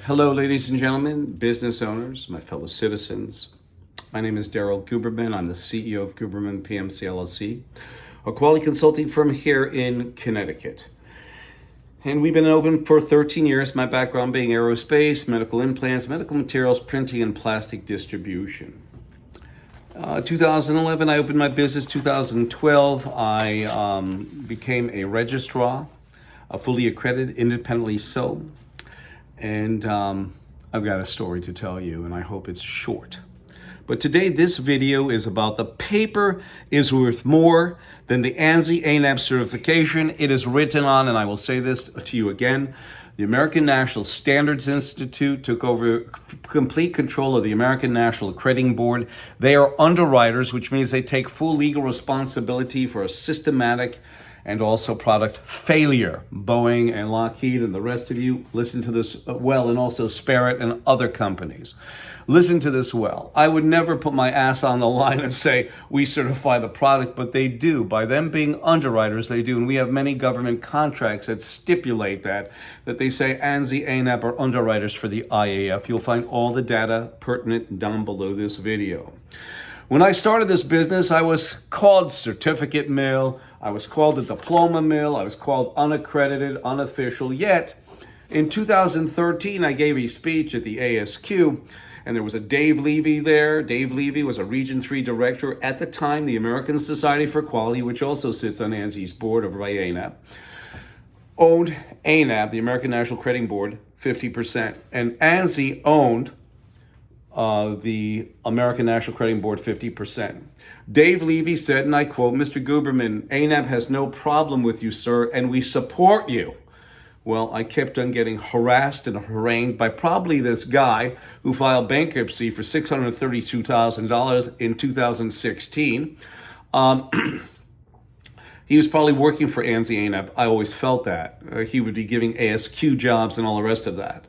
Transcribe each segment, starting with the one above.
Hello, ladies and gentlemen, business owners, my fellow citizens. My name is Daryl Guberman. I'm the CEO of Guberman PMC LLC, a quality consulting firm here in Connecticut. And we've been open for 13 years, my background being aerospace, medical implants, medical materials, printing, and plastic distribution. 2011, I opened my business. 2012, I became a registrar, fully accredited, independently so. And I've got a story to tell you, and I hope it's short. But today, this video is about the paper is worth more than the ANSI-ANAB certification it is written on, and I will say this to you again. The American National Standards Institute took over complete control of the American National Accrediting Board. They are underwriters, which means they take full legal responsibility for a systematic and also product failure. Boeing and Lockheed and the rest of you, listen to this well, and also Spirit and other companies. Listen to this well. I would never put my ass on the line and say we certify the product, but they do. By them being underwriters, they do. And we have many government contracts that stipulate that they say ANSI-ANAB are underwriters for the IAF. You'll find all the data pertinent down below this video. When I started this business, I was called certificate mill, I was called a diploma mill, I was called unaccredited, unofficial. Yet, in 2013, I gave a speech at the ASQ, and there was a Dave Levy there. Dave Levy was a Region 3 director at the time, the American Society for Quality, which also sits on ANSI's board over by ANAB, owned ANAB, the American National Accrediting Board, 50%. And ANSI owned the American National Accrediting Board 50%. Dave Levy said, and I quote, "Mr. Guberman, ANAB has no problem with you, sir, and we support you." Well, I kept on getting harassed and harangued by probably this guy who filed bankruptcy for $632,000 in 2016. He was probably working for ANSI-ANAB. I always felt that. He would be giving ASQ jobs and all the rest of that.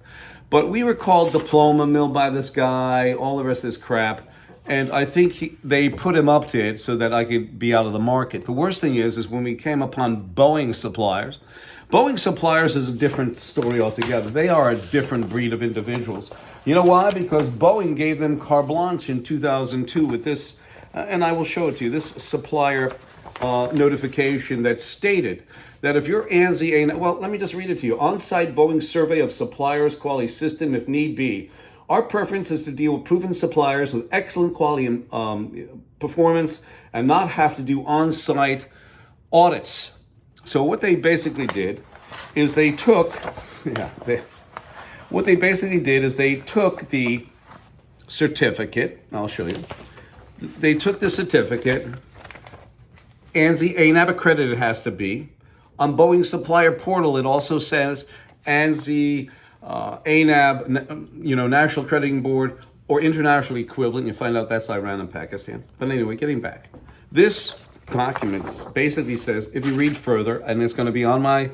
But we were called diploma mill by this guy, all the rest of this crap. And I think they put him up to it so that I could be out of the market. The worst thing is when we came upon Boeing suppliers. Boeing suppliers is a different story altogether. They are a different breed of individuals. You know why? Because Boeing gave them carte blanche in 2002 with this, and I will show it to you, this supplier notification that stated that if you're ANSI-ANAB, well, let me just read it to you. On-site Boeing survey of suppliers' quality system if need be. Our preference is to deal with proven suppliers with excellent quality and performance and not have to do on-site audits. So what they basically did is they took, the certificate, I'll show you. They took the certificate, ANSI-ANAB accredited it has to be. On Boeing supplier portal, it also says ANSI, ANAB, National Accrediting Board, or international equivalent. You find out that's Iran and Pakistan. But anyway, getting back. This document basically says, if you read further, and it's going to be on my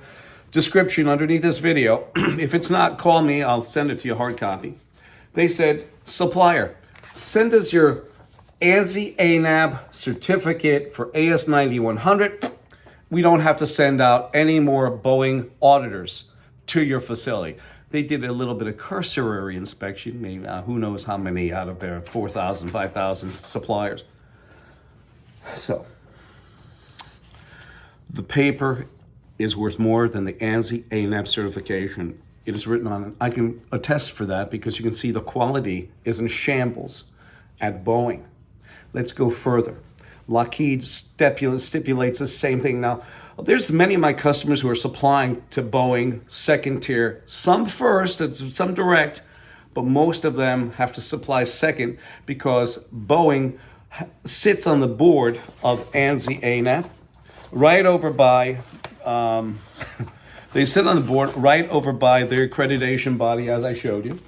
description underneath this video. If it's not, call me. I'll send it to you hard copy. They said, supplier, send us your ANSI-ANAB certificate for AS9100. We don't have to send out any more Boeing auditors to your facility. They did a little bit of cursory inspection, maybe who knows how many out of their 4,000, 5,000 suppliers. So, the paper is worth more than the ANSI-ANAB certification. It is written on it. I can attest for that because you can see the quality is in shambles at Boeing. Let's go further. Lockheed stipulates the same thing. Now, there's many of my customers who are supplying to Boeing second tier, some first, some direct, but most of them have to supply second because Boeing sits on the board of ANSI-ANAB right over by, they sit on the board right over by their accreditation body, as I showed you.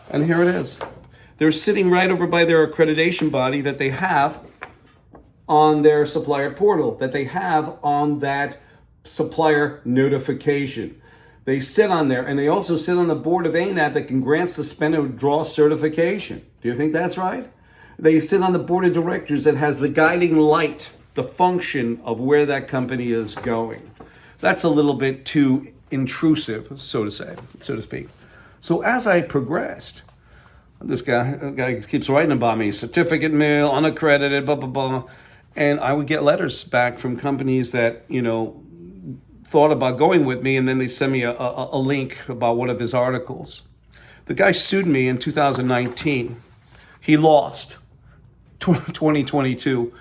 And here it is. They're sitting right over by their accreditation body that they have on their supplier portal, that they have on that supplier notification. They sit on there, and they also sit on the board of ANAB that can grant, suspend, or withdraw certification. Do you think that's right? They sit on the board of directors that has the guiding light, the function of where that company is going. That's a little bit too intrusive, so to speak. So as I progressed, this guy keeps writing about me, certificate mill, unaccredited, blah, blah, blah. And I would get letters back from companies that, thought about going with me, and then they send me a link about one of his articles. The guy sued me in 2019. He lost. 2022,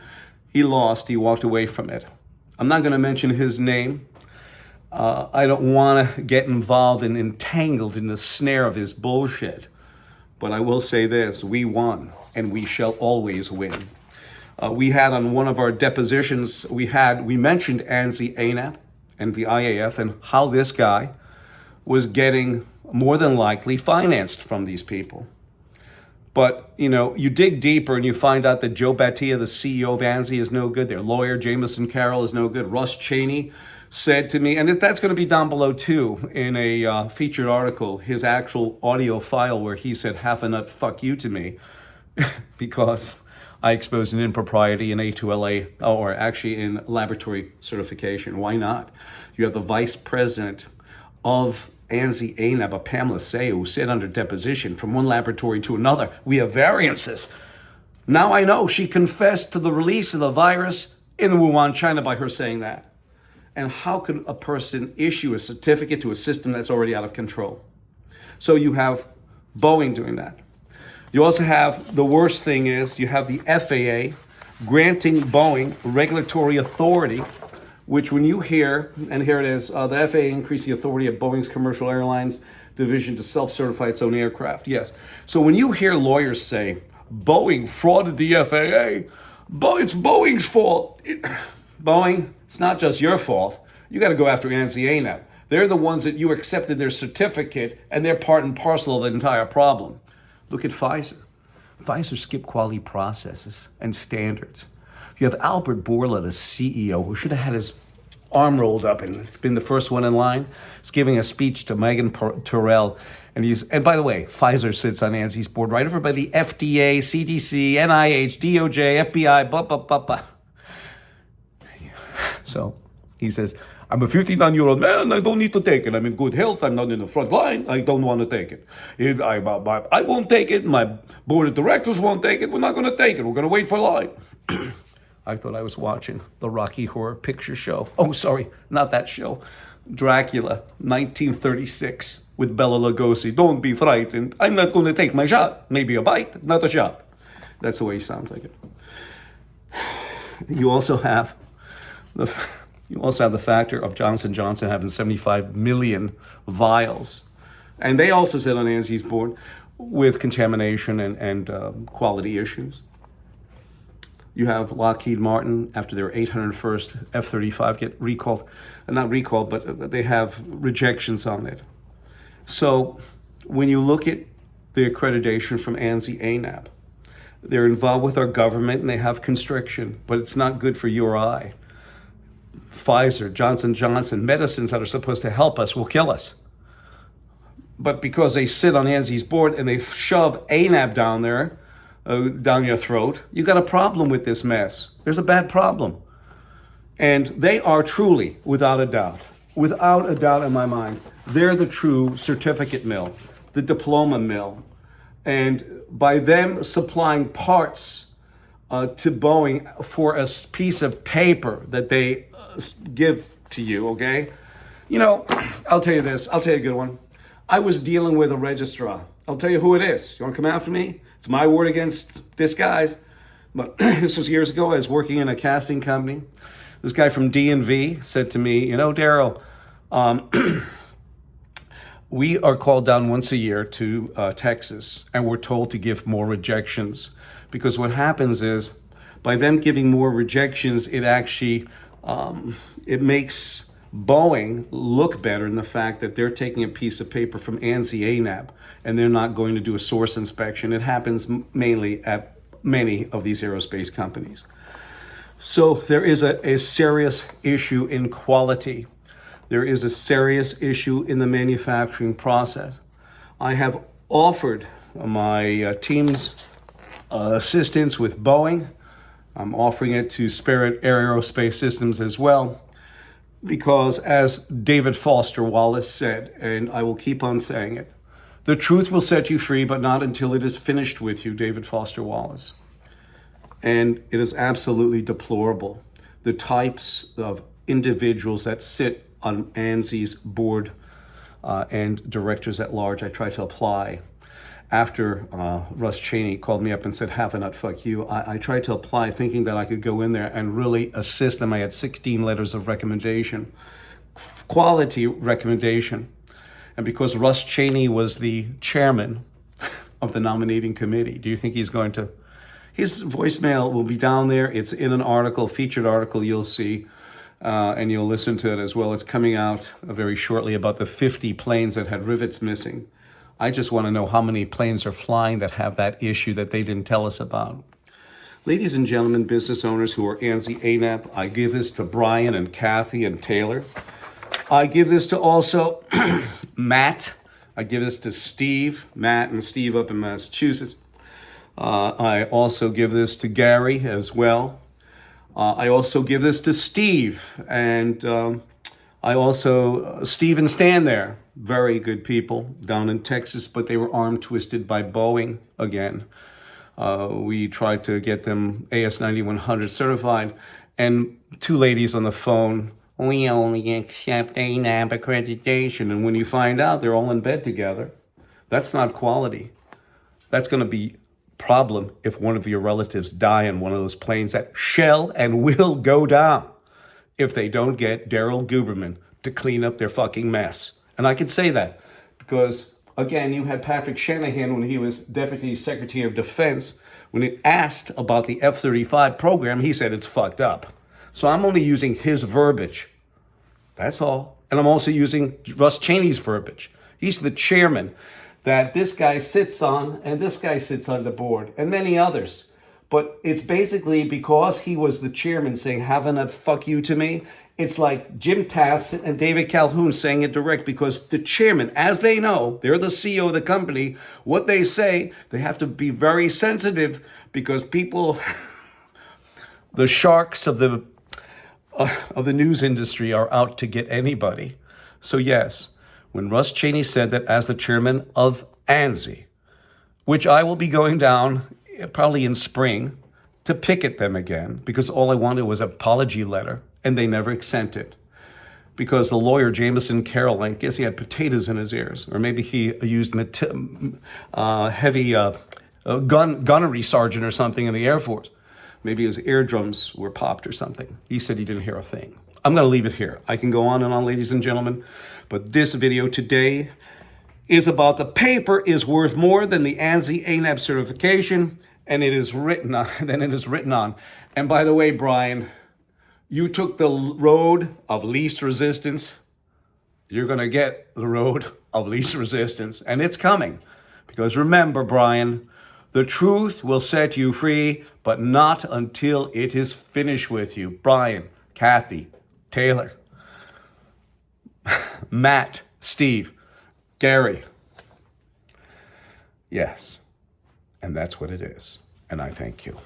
he lost. He walked away from it. I'm not going to mention his name. I don't want to get involved and entangled in the snare of his bullshit. But I will say this, we won, and we shall always win. We had on one of our depositions, we mentioned ANSI-ANAB and the IAF and how this guy was getting more than likely financed from these people. But, you dig deeper and you find out that Joe Battia, the CEO of ANSI, is no good. Their lawyer, Jameson Carroll, is no good. Russ Cheney said to me, and that's going to be down below too, in a featured article, his actual audio file where he said half a nut fuck you to me because I exposed an impropriety in A2LA, or actually in laboratory certification. Why not? You have the vice president of ANSI-ANAB, Pamela Say, who said under deposition from one laboratory to another, we have variances. Now I know she confessed to the release of the virus in Wuhan, China by her saying that. And how could a person issue a certificate to a system that's already out of control? So you have Boeing doing that. You also have, the worst thing is, you have the FAA granting Boeing regulatory authority, which when you hear, and here it is, the FAA increased the authority of Boeing's commercial airlines division to self-certify its own aircraft. Yes. So when you hear lawyers say, Boeing frauded the FAA, it's Boeing's fault. Boeing, it's not just your fault. You got to go after ANSI-ANAB. They're the ones that you accepted their certificate, and they're part and parcel of the entire problem. Look at Pfizer. Pfizer skipped quality processes and standards. You have Albert Bourla, the CEO, who should have had his arm rolled up and been the first one in line. He's giving a speech to Megan Terrell. And by the way, Pfizer sits on ANSI's board right over by the FDA, CDC, NIH, DOJ, FBI, blah, blah, blah, blah. So he says, I'm a 59-year-old man. I don't need to take it. I'm in good health. I'm not in the front line. I don't want to take it. I won't take it. My board of directors won't take it. We're not going to take it. We're going to wait for line. I thought I was watching the Rocky Horror Picture Show. Oh, sorry, not that show. Dracula, 1936, with Bela Lugosi. Don't be frightened. I'm not going to take my shot. Maybe a bite, not a shot. That's the way he sounds like it. You also have the factor of Johnson & Johnson having 75 million vials. And they also sit on ANSI's board with contamination and quality issues. You have Lockheed Martin, after their 801st F-35 get recalled, not recalled, but they have rejections on it. So when you look at the accreditation from ANSI-ANAB, they're involved with our government and they have constriction, but it's not good for you or I. Pfizer, Johnson & Johnson, medicines that are supposed to help us will kill us. But because they sit on ANSI's board and they shove ANAB down there, down your throat, you got a problem with this mess. There's a bad problem. And they are truly, without a doubt in my mind, they're the true certificate mill, the diploma mill. And by them supplying parts to Boeing for a piece of paper that they give to you, okay? I'll tell you this. I'll tell you a good one. I was dealing with a registrar. I'll tell you who it is. You want to come after me? It's my word against this guy's. But this was years ago. I was working in a casting company. This guy from D&V said to me, Daryl, we are called down once a year to Texas, and we're told to give more rejections. Because what happens is, by them giving more rejections, it actually, it makes Boeing look better in the fact that they're taking a piece of paper from ANSI-ANAB and they're not going to do a source inspection. It happens mainly at many of these aerospace companies. So there is a serious issue in quality. There is a serious issue in the manufacturing process. I have offered my team's assistance with Boeing. I'm offering it to Spirit Aerospace Systems as well. Because as David Foster Wallace said, and I will keep on saying it, The truth will set you free, but not until it is finished with you, David Foster Wallace. And it is absolutely deplorable, the types of individuals that sit on ANSI's board and directors at large. I tried to apply after Russ Cheney called me up and said, have a nut, fuck you. I tried to apply thinking that I could go in there and really assist them. I had 16 letters of recommendation, quality recommendation. And because Russ Cheney was the chairman of the nominating committee, do you think he's going to, his voicemail will be down there. It's in an article, featured article you'll see, and you'll listen to it as well. It's coming out very shortly about the 50 planes that had rivets missing. I just want to know how many planes are flying that have that issue that they didn't tell us about. Ladies and gentlemen, business owners who are ANSI-ANAB, I give this to Brian and Kathy and Taylor. I give this to also Matt. I give this to Steve, Matt and Steve up in Massachusetts. I also give this to Gary as well. I also give this to Steve, and I also, Steve and Stan there, very good people down in Texas, but they were arm twisted by Boeing again. We tried to get them AS9100 certified, and two ladies on the phone, we only accept ANAB accreditation. And when you find out they're all in bed together, that's not quality. That's going to be a problem if one of your relatives die in one of those planes that shall and will go down if they don't get Daryl Guberman to clean up their fucking mess. And I can say that because, again, you had Patrick Shanahan when he was Deputy Secretary of Defense. When he asked about the F-35 program, he said it's fucked up. So I'm only using his verbiage. That's all. And I'm also using Russ Cheney's verbiage. He's the chairman that this guy sits on, and this guy sits on the board, and many others. But it's basically because he was the chairman saying, having a fuck you to me. It's like Jim Tass and David Calhoun saying it direct, because the chairman, as they know, they're the CEO of the company, what they say, they have to be very sensitive because people, the sharks of the news industry are out to get anybody. So yes, when Russ Cheney said that as the chairman of ANSI, which I will be going down probably in spring to picket them again, because all I wanted was an apology letter, and they never sent it. Because the lawyer, Jameson Carroll, I guess he had potatoes in his ears, or maybe he used heavy gunnery sergeant or something in the Air Force. Maybe his eardrums were popped or something. He said he didn't hear a thing. I'm going to leave it here. I can go on and on, ladies and gentlemen, but this video today is about the paper is worth more than the ANSI-ANAB certification, and it is written on. And by the way, Brian, you took the road of least resistance. You're going to get the road of least resistance, and it's coming. Because remember, Brian, the truth will set you free, but not until it is finished with you. Brian, Kathy, Taylor, Matt, Steve, Gary. Yes, and that's what it is. And I thank you.